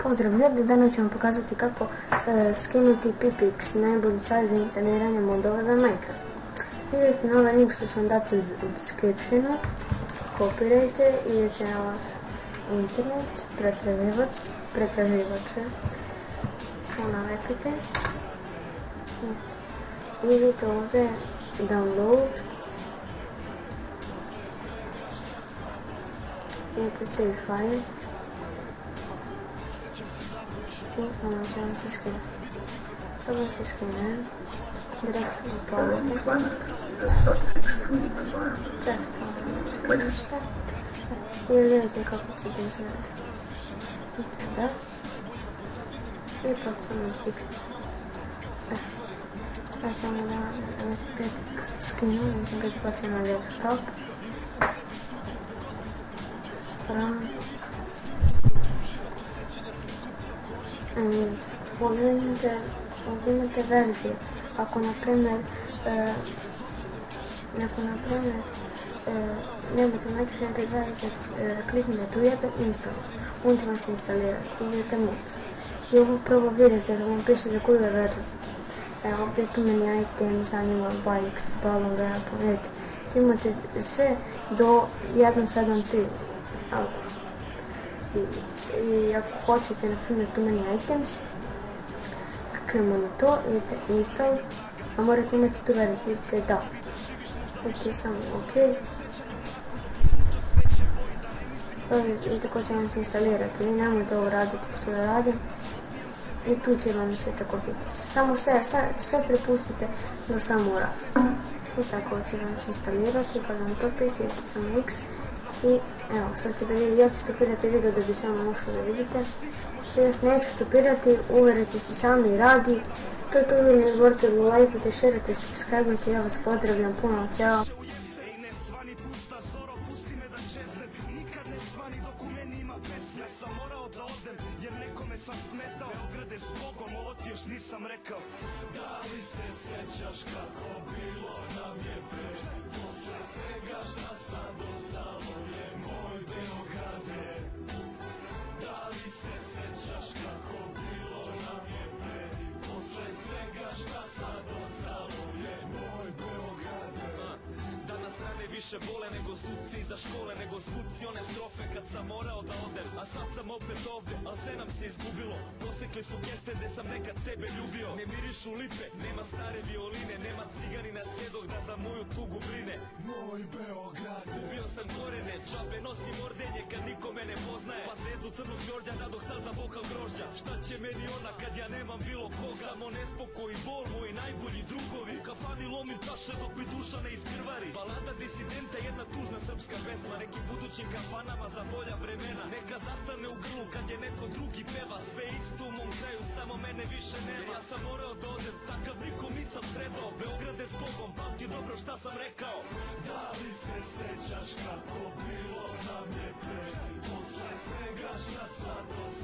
Pozdrav ljudi, danas ću vam pokazati kako skinuti Pipix, najbolji sajt za instaliranje modova za Minecraft. Idete na ovaj link što ću vam dati u descriptionu, kopirajte, idete na vaš internet, pretraživače, samo nalepite, idete ovdje download, idete save file, i ono će vam se skinuti. To vam se skine, direktno upalite, čekajte ništa i vidite kako će da izgleda. Da. I počnemo izbikati. Ja samo da mi se Pipix skinu, mislim ga izbacim na desktop. Ovdje imate verzije. Ako na primjer nemate Minecraft MP2, kliknete u jedan install, on će vam se instalirati, idete mods. I ovo prvo vidite da vam piše za koju je verziju. Ovdje tu meni items, animal, bikes, balloon, vidite. Imate sve do 1.7.3. I ako hoćete, na primjer, tu meni items, kliknemo na to, idete install, a morate imati tu verziju, vidite da. Idete samo OK. Vidite ko će vam se instalirati, vi nemojte ovo raditi što da radim. I tu će vam se tako biti. Samo sve prepustite da samo radi. I tako će vam se instalirati, kad vam to piše, idete samo X. I evo, sad ćete vidjeti, ja ću stopirati video da bi samo ušli da vidite. Ja se neću stopirati, uvjerite se sami radi. To je to video, ne zaboravite da lajkujte, šerite, subscribeujte, ja vas pozdravljam, puno, ćao. Nisam rekao, da li se sjećaš kako bilo nam je pre, posle svega šta sad ostalo je moj Beograde. Da li se sjećaš kako bilo nam je pre, posle svega šta sad ostalo je moj Beograde. Danas rane više bole nego suci iza škole, nego zvuci one strofe kad sam morao da odem, a sad sam opet ovde, al sve nam se izgubilo. Posekli su mjeste gde sam nekad tebe ljubio. Ne mirišu lipe, nema stare violine, nema cigarina sjedog da za moju tugu brine. Moj Beograd, ubio sam korene, džabe nosim ordenje kad niko me ne poznaje. Pa zvezdu crnog Đorđa dadoh sad za bokal grožđa. Šta će meni ona kad ja nemam bilo koga? Samo nespokoj i bol, moji najbolji drugovi. U kafani lomim taše dok mi duša ne iskrvari. Balada disidenta, jedna tužna srpska pesma. Nekim budućim kafanama za bolja vremena. Neka zastane u grlu kad je neko drugi peva. Sve isto u mom kraju, samo mene više nema. Ja sam morao da odem, takav nikom nisam trebao. Beograde s Bogom, pamti dobro šta sam rekao. Da li se sećaš kako bilo nam je pre, posle svega šta sad ostalo